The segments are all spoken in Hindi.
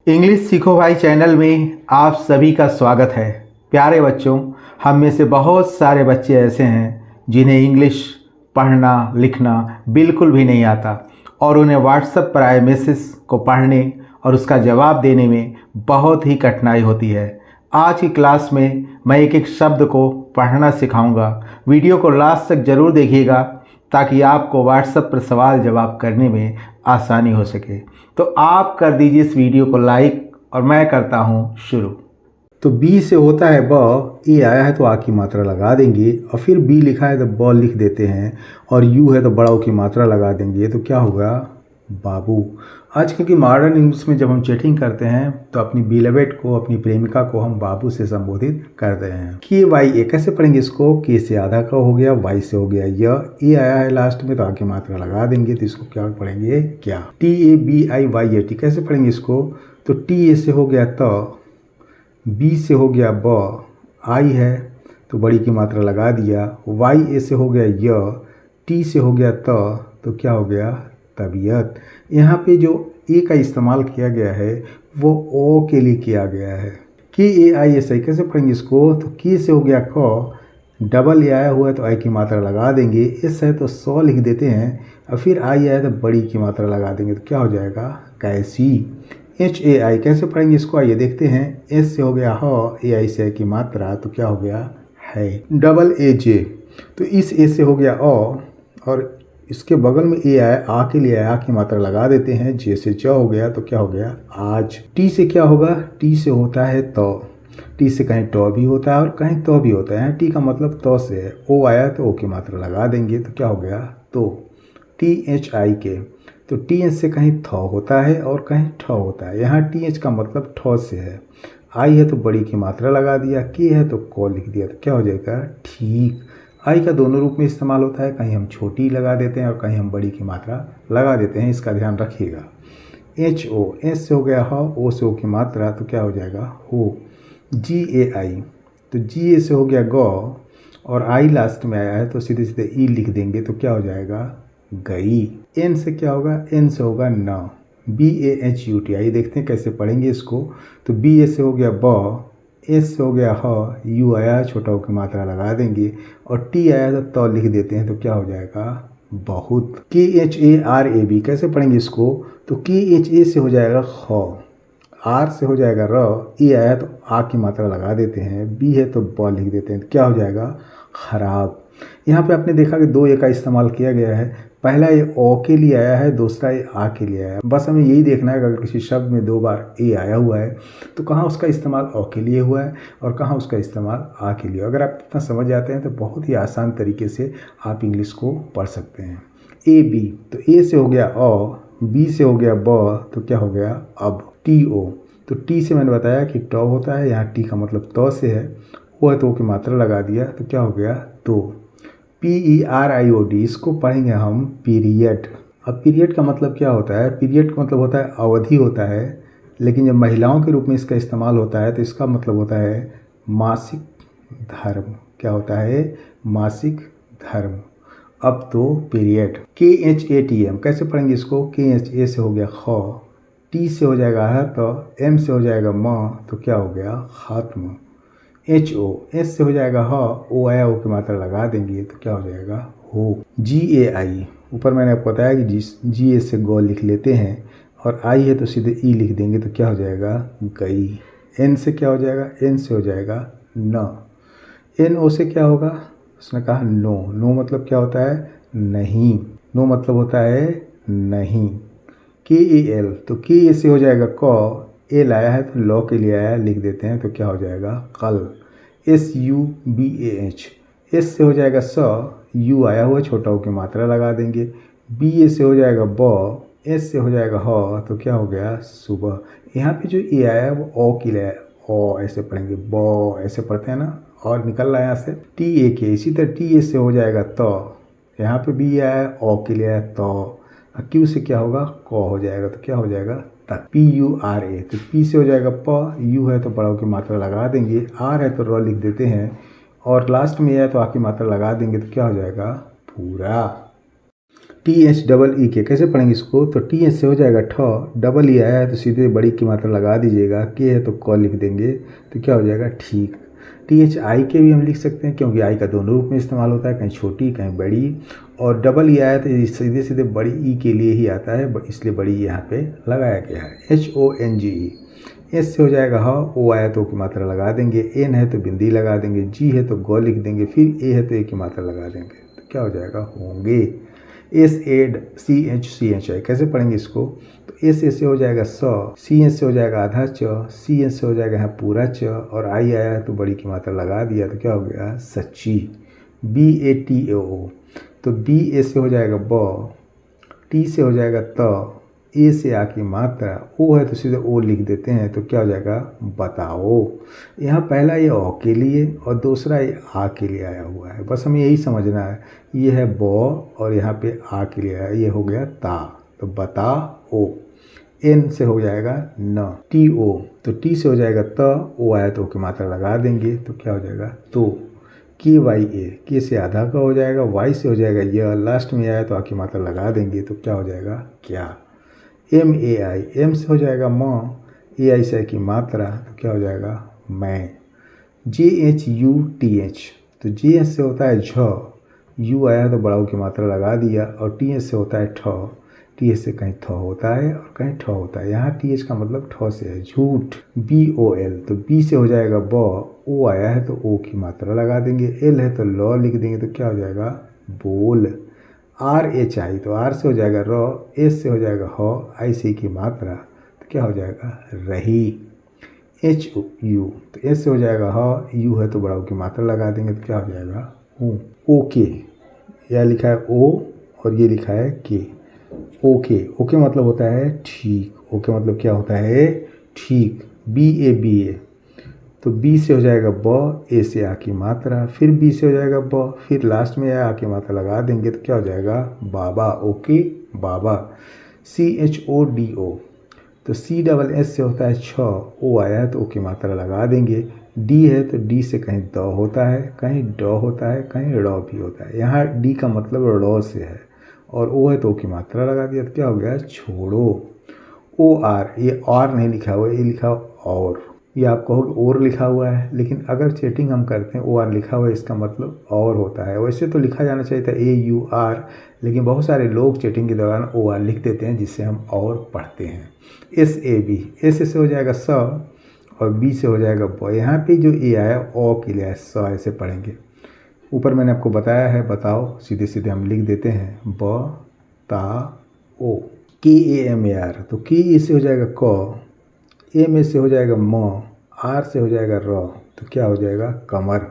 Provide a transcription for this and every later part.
इंग्लिश सीखो भाई चैनल में आप सभी का स्वागत है। प्यारे बच्चों, हम में से बहुत सारे बच्चे ऐसे हैं जिन्हें इंग्लिश पढ़ना लिखना बिल्कुल भी नहीं आता और उन्हें व्हाट्सएप पर आए मैसेज को पढ़ने और उसका जवाब देने में बहुत ही कठिनाई होती है। आज की क्लास में मैं एक एक शब्द को पढ़ना सिखाऊंगा। वीडियो को लास्ट तक ज़रूर देखिएगा ताकि आपको व्हाट्सएप पर सवाल जवाब करने में आसानी हो सके। तो आप कर दीजिए इस वीडियो को लाइक और मैं करता हूँ शुरू। तो बी से होता है ब, ए आया है तो आ की मात्रा लगा देंगे और फिर बी लिखा है तो ब लिख देते हैं और यू है तो बड़ा ओ की मात्रा लगा देंगे तो क्या होगा बाबू। आजकल की मॉडर्न इंग्लिश में जब हम चैटिंग करते हैं तो अपनी बिलवेट को, अपनी प्रेमिका को हम बाबू से संबोधित करते हैं। के वाई ए कैसे पढ़ेंगे इसको? के से आधा का हो गया, वाई से हो गया य, ए आया है लास्ट में तो आ की मात्रा लगा देंगे तो इसको क्या पढ़ेंगे क्या। T A B I Y A T कैसे पढ़ेंगे इसको? तो टी ए से हो गया त, बी से हो गया ब, आई है तो बड़ी की मात्रा लगा दिया, वाई ए से हो गया य, टी से हो गया तो क्या हो गया तबीयत। यहाँ पे जो ए का इस्तेमाल किया गया है वो ओ के लिए किया गया है। के ए आई एस आई कैसे पढ़ेंगे इसको? तो के से हो गया क, डबल ए आया हुआ है तो आई की मात्रा लगा देंगे, एस है तो 100 लिख देते हैं और फिर आई आया तो बड़ी की मात्रा लगा देंगे तो क्या हो जाएगा कैसी। एच ए आई कैसे पढ़ेंगे इसको? आइए देखते हैं। एस से हो गया ह, ए आई से आई की मात्रा तो क्या हो गया है। डबल ए जे तो इस ए से हो गया और इसके बगल में ए आया, आ के लिए आया की मात्रा लगा देते हैं। जे से च हो गया तो क्या हो गया आज। टी से क्या होगा? टी से होता है तो, टी से कहीं टॉ भी होता है और कहीं तो भी होता है। टी का मतलब तो से है। ओ आया तो ओ की मात्रा लगा देंगे तो क्या हो गया तो। टी एच आई के तो टी एच से कहीं थ होता है और कहीं ठ होता है। यहाँ टी एच का मतलब ठ से है। आई है तो बड़ी की मात्रा लगा दिया, के है तो क लिख दिया तो क्या हो जाएगा ठीक। आई का दोनों रूप में इस्तेमाल होता है, कहीं हम छोटी लगा देते हैं और कहीं हम बड़ी की मात्रा लगा देते हैं, इसका ध्यान रखिएगा। एच ओ, एस से हो गया ह, ओ से ओ की मात्रा तो क्या हो जाएगा हो। जी ए आई तो जी ए से हो गया ग और आई लास्ट में आया है तो सीधे सीधे ई लिख देंगे तो क्या हो जाएगा गई। एन से क्या होगा? एन से होगा न। B A H U T, आई देखते हैं कैसे पढ़ेंगे इसको। तो बी ए से हो गया ब, एस से हो गया ह, यू आया छोटा ओ की मात्रा लगा देंगे और टी आया तो लिख देते हैं तो क्या हो जाएगा बहुत। K H A R A B कैसे पढ़ेंगे इसको? तो के एच ए से हो जाएगा ख, आर से हो जाएगा र, ए आया तो आ की मात्रा लगा देते हैं, बी है तो ब लिख देते हैं तो क्या हो जाएगा खराब। यहाँ पे आपने देखा कि दो ए का इस्तेमाल किया गया है। पहला ये ओ के लिए आया है, दूसरा ये आ के लिए आया है। बस हमें यही देखना है कि अगर किसी शब्द में 2 बार ए आया हुआ है तो कहाँ उसका इस्तेमाल ओ के लिए हुआ है और कहाँ उसका इस्तेमाल आ के लिए। अगर आप इतना समझ जाते हैं तो बहुत ही आसान तरीके से आप इंग्लिश को पढ़ सकते हैं। ए बी तो ए से हो गया ओ, बी से हो गया ब तो क्या हो गया अब। टी ओ तो टी से मैंने बताया कि टॉ होता है, यहाँ टी का मतलब तो से है, वो है तो की मात्रा लगा दिया तो क्या हो गया तो। P E R I O D इसको पढ़ेंगे हम पीरियड। अब पीरियड का मतलब क्या होता है? पीरियड का मतलब होता है अवधि होता है, लेकिन जब महिलाओं के रूप में इसका इस्तेमाल होता है तो इसका मतलब होता है मासिक धर्म। क्या होता है? मासिक धर्म। अब तो पीरियड। के एच ए टी एम कैसे पढ़ेंगे इसको? के एच ए से हो गया ख, टी से हो जाएगा है तो, एम से हो जाएगा म तो क्या हो गया खात्म। एच ओ, एस से हो जाएगा ह, ओ आया ओ की मात्रा लगा देंगे तो क्या हो जाएगा हो। जी ए आई ऊपर मैंने आपको बताया कि जी ए से गो लिख लेते हैं और आई है तो सीधे ई लिख देंगे तो क्या हो जाएगा गई। एन से क्या हो जाएगा? एन से हो जाएगा न। एन ओ से क्या होगा? उसने कहा नो। नो मतलब क्या होता है? नहीं। नो मतलब होता है नहीं। के ए एल तो के ए से हो जाएगा क, एल आया है तो लॉ के लिए आया है लिख देते हैं तो क्या हो जाएगा कल। S U B A H, S से हो जाएगा स, यू आया हुआ छोटा ओ की मात्रा लगा देंगे, बी ए से हो जाएगा ब, एस से हो जाएगा ह तो क्या हो गया सुबह। यहाँ पे जो ए आया है वो ओ के लिए आया, ओ ऐसे पढ़ेंगे, ब ऐसे पढ़ते हैं ना, और निकल रहा है यहाँ से टी ए के। इसी तरह टी ए से हो जाएगा तो, यहाँ पे बी आया है ओ के लिए आया तो, क्यू से क्या होगा क हो जाएगा तो क्या हो जाएगा तक। पी यू आर ए तो पी से हो जाएगा प, यू है तो बड़ाओं की मात्रा लगा देंगे, आर है तो र लिख देते हैं और लास्ट में है तो आ की मात्रा लगा देंगे तो क्या हो जाएगा पूरा। THEE के कैसे पढ़ेंगे इसको? तो TH से हो जाएगा ठ, डबल ई आया है तो सीधे बड़ी की मात्रा लगा दीजिएगा, के है तो क लिख देंगे तो क्या हो जाएगा? ठीक। THI के भी हम लिख सकते हैं क्योंकि आई का दोनों रूप में इस्तेमाल होता है, कहीं छोटी कहीं बड़ी, और डबल ई आया तो ये सीधे सीधे बड़ी ई के लिए ही आता है, इसलिए बड़ी यहाँ पे लगाया गया है। HONGE। एस से हो जाएगा ह, ओ आया तो की मात्रा लगा देंगे, एन है तो बिंदी लगा देंगे, जी है तो ग लिख देंगे, फिर ए है तो ए की मात्रा लगा देंगे तो क्या हो जाएगा? होंगे। SADCHCHI कैसे पढ़ेंगे इसको? तो एस से हो जाएगा स, सी से हो जाएगा आधा च, सी से हो जाएगा यहाँ पूरा च, और आई आया है तो बड़ी की मात्रा लगा दिया तो क्या हो गया? सच्ची। BATAO। तो BA से हो जाएगा ब, टी से हो जाएगा त, ए से आ की मात्रा, ओ है तो सीधे ओ लिख देते हैं तो क्या हो जाएगा? बताओ। यहाँ पहला ये ओ के लिए और दूसरा ये आ के लिए आया हुआ है, बस हमें यही समझना है। ये है ब और यहाँ पे आ के लिए आया, ये हो गया ता, तो बताओ। एन से हो जाएगा न, TO। तो टी से हो जाएगा त, ओ आया तो ओ की मात्रा लगा देंगे तो क्या हो जाएगा? तो। KYA, के से आधा का हो जाएगा, वाई से हो जाएगा यह, लास्ट में आया तो आ की मात्रा लगा देंगे तो क्या हो जाएगा? क्या। MAI, एम से हो जाएगा म, AI से की मात्रा तो क्या हो जाएगा? मैं। JHUTH, तो JH से होता है झ, यू आया तो बड़ाऊ की मात्रा लगा दिया, और TH से होता है ठ, TH से कहीं थ होता है और कहीं ठ होता है, यहाँ TH का मतलब ठ से है, झूठ। BOL, तो B से हो जाएगा ब, ओ आया है तो ओ की मात्रा लगा देंगे, एल है तो ल लिख देंगे तो क्या हो जाएगा? बोल। RHI, तो आर से हो जाएगा र, एस से हो जाएगा ह, आई से की मात्रा तो क्या हो जाएगा? रही। HU, तो एस से हो जाएगा ह, यू है तो बड़ाऊ की मात्रा लगा देंगे तो क्या हो जाएगा? हूँ। ओके, यह लिखा है ओ और ये लिखा है के। ओके, ओके मतलब होता है ठीक, ओके मतलब क्या होता है? ठीक। BABA, तो बी से हो जाएगा ब, ए से आ की मात्रा, फिर बी से हो जाएगा ब, फिर लास्ट में आ की मात्रा लगा देंगे तो क्या हो जाएगा? बाबा। ओके बाबा। CHODO, तो CSS से होता है छ, ओ आया है तो ओ की मात्रा लगा देंगे, डी है तो डी से कहीं द होता है, कहीं ड होता है, कहीं ड़ भी होता है, यहाँ डी का मतलब ड़ से है, और ओ है तो ओ की मात्रा लगा दिया तो क्या हो गया? छोड़ो। OR, ये और नहीं लिखा हुआ है, ये लिखा और, ये आप कहोगे और लिखा हुआ है, लेकिन अगर चेटिंग हम करते हैं OR लिखा हुआ है इसका मतलब और होता है। वैसे तो लिखा जाना चाहिए था AUR, लेकिन बहुत सारे लोग चेटिंग के दौरान OR लिख देते हैं जिससे हम और पढ़ते हैं। SAB, एस से हो जाएगा स और बी से हो जाएगा ब, यहाँ पे जो ए आया ओ के लिए स, ऐसे पढ़ेंगे। ऊपर मैंने आपको बताया है, बताओ सीधे सीधे हम लिख देते हैं ब ता ओ। KAMAR, तो के से हो जाएगा क, एम से हो जाएगा म, आर से हो जाएगा र, तो क्या हो जाएगा? कमर।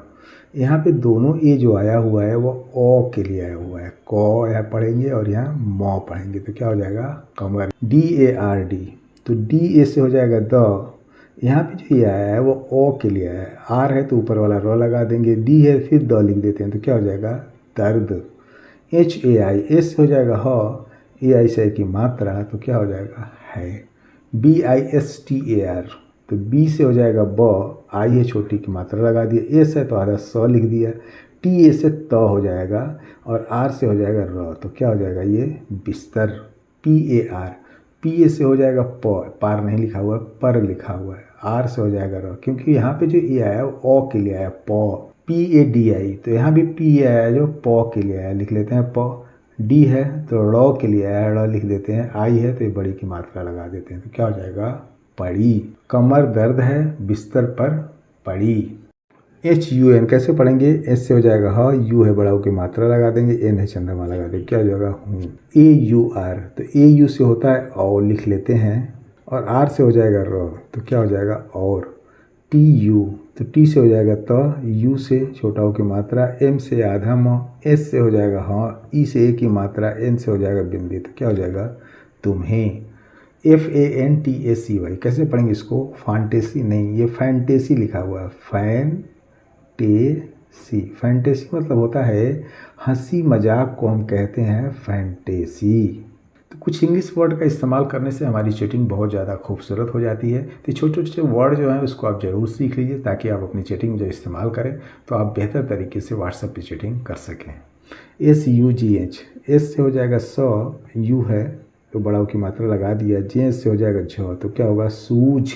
यहाँ पे दोनों ए जो आया हुआ है वो ओ के लिए आया हुआ है, क यहाँ पढ़ेंगे और यहाँ म पढ़ेंगे तो क्या हो जाएगा? कमर। DARD, तो डी ए से हो जाएगा द, यहाँ पे जो ये आया है वो ओ के लिए आया है, आर है तो ऊपर वाला र लगा देंगे, डी है फिर द लिख देते हैं तो क्या हो जाएगा? दर्द। HAI, एस हो जाएगा ह, AI से की मात्रा तो क्या हो जाएगा? है। BISTAR, तो बी से हो जाएगा ब, आई है छोटी की मात्रा लगा दिया, एस है तो आधा स लिख दिया, टी ए से त हो जाएगा, और आर से हो जाएगा र तो क्या हो जाएगा? ये बिस्तर। PAR, पी से हो जाएगा प, पार नहीं लिखा हुआ है, पर लिखा हुआ है, आर से हो जाएगा र, क्योंकि यहाँ पे जो ए आया वो ओ के लिए आया, प। PADI, तो यहाँ भी पी आया जो प के लिए आया, लिख लेते हैं प। डी है तो ड़ के लिए आया, ड़ लिख देते हैं, आई है तो ये बड़ी की मात्रा लगा देते हैं तो क्या हो जाएगा? पड़ी। कमर दर्द है, बिस्तर पर पड़ी। HUN कैसे पढ़ेंगे? एस से हो जाएगा ह, यू है बड़ाऊ की मात्रा लगा देंगे, एन है चंद्रमा लगा देंगे, क्या हो जाएगा? हूँ। AUR, तो AU से होता है और लिख लेते हैं, और आर से हो जाएगा र तो क्या हो जाएगा? और। TU, तो टी से हो जाएगा त, यू से छोटा हो की मात्रा, एम से आधा म, एस से हो जाएगा हाँ, ई से ए की मात्रा, एन से हो जाएगा बिंदी तो क्या हो जाएगा? तुम्हें। FANTACY, कैसे पढ़ेंगे इसको? फैंटेसी नहीं, ये फैंटेसी लिखा हुआ है, फैंटेसी। फैंटेसी मतलब होता है हंसी मजाक को हम कहते हैं फैंटेसी। तो कुछ इंग्लिश वर्ड का इस्तेमाल करने से हमारी चैटिंग बहुत ज़्यादा खूबसूरत हो जाती है। तो छोटे छोटे वर्ड जो हैं उसको आप ज़रूर सीख लीजिए ताकि आप अपनी चैटिंग जो इस्तेमाल करें तो आप बेहतर तरीके से व्हाट्सएप पे चैटिंग कर सकें। SUGH, एस से हो जाएगा स, यू है तो बड़ा की मात्रा लगा दिया, जे से हो जाएगा झ तो क्या होगा सूझ।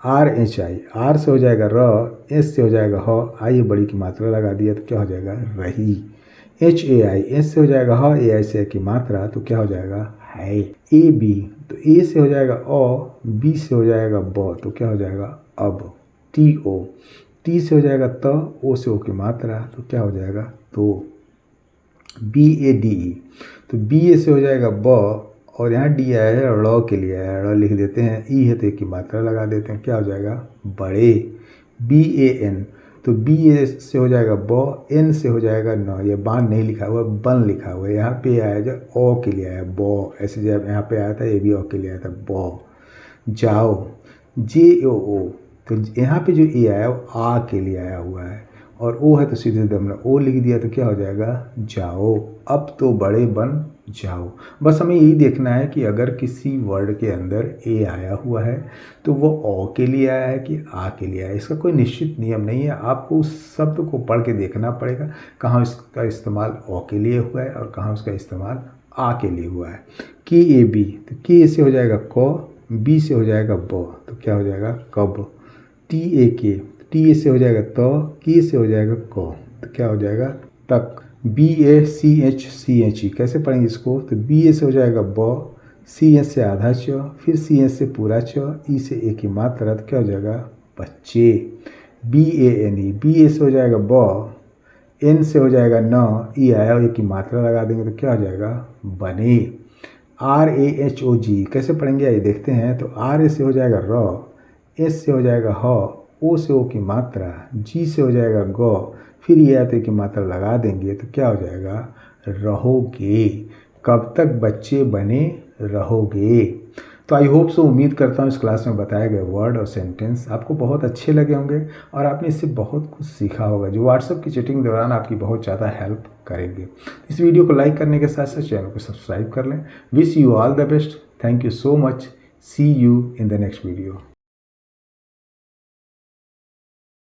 RHI, आर से हो जाएगा र, एस से हो जाएगा ह, आई बड़ी की मात्रा लगा दिया तो क्या हो जाएगा रही। HAI, एस से हो जाएगा ह, AI से की मात्रा तो क्या हो जाएगा है। AB, तो ए से हो जाएगा अ, बी से हो जाएगा ब तो क्या हो जाएगा अब। TO, टी से हो जाएगा त, ओ से ओ की मात्रा तो क्या हो जाएगा तो। BADE, तो BA से हो जाएगा ब, और यहाँ डी आया है ड़ के लिए आया है, ड़ लिख देते हैं, ई है तो एक की मात्रा लगा देते हैं, क्या हो जाएगा बड़े। BAN, तो BA से हो जाएगा ब, एन से हो जाएगा न, ये बान नहीं लिखा हुआ बन लिखा हुआ है, यहाँ पे आया जो ओ के लिए आया ब, ऐसे जब यहाँ पे आया था ये भी ओ के लिए आया था ब। जाओ, JOO, तो यहाँ पे जो ए आया वो आ के लिए आया हुआ है, और ओ है तो सीधे हमने ओ लिख दिया तो क्या हो जाएगा जाओ, अब तो बड़े बन जाओ। बस हमें यही देखना है कि अगर किसी वर्ड के अंदर ए आया हुआ है तो वो ओ के लिए आया है कि आ के लिए आया है। इसका कोई निश्चित नियम नहीं है, आपको उस शब्द को पढ़ के देखना पड़ेगा कहाँ इसका इस्तेमाल ओ के लिए हुआ है और कहाँ उसका इस्तेमाल आ के लिए हुआ है। KAB, तो के से हो जाएगा क, बी से हो जाएगा ब तो क्या हो जाएगा कब। TAK, टी से हो जाएगा त, के से हो जाएगा क तो क्या हो जाएगा तक। BACHCHE, कैसे पढ़ेंगे इसको, तो BA से हो जाएगा ब, CS से आधा च, फिर CS से पूरा च, ई से एक की मात्रा तो क्या हो जाएगा बच्चे। BANE, BA से हो जाएगा ब, एन से हो जाएगा न, ई आया एक की मात्रा लगा देंगे तो क्या हो जाएगा बने। RAHOG, कैसे पढ़ेंगे आइए देखते हैं, तो R से हो जाएगा र, एस से हो जाएगा ह, ओ से ओ की मात्रा, जी से हो जाएगा ग, फिर ये आते की मात्रा लगा देंगे तो क्या हो जाएगा रहोगे। कब तक बच्चे बने रहोगे। तो आई होप सो, उम्मीद करता हूँ इस क्लास में बताए गए वर्ड और सेंटेंस आपको बहुत अच्छे लगे होंगे और आपने इससे बहुत कुछ सीखा होगा जो व्हाट्सएप की चैटिंग के दौरान आपकी बहुत ज़्यादा हेल्प करेंगे। इस वीडियो को लाइक करने के साथ साथ चैनल को सब्सक्राइब कर लें। Wish you all the best. Thank you so much. See you in the next video.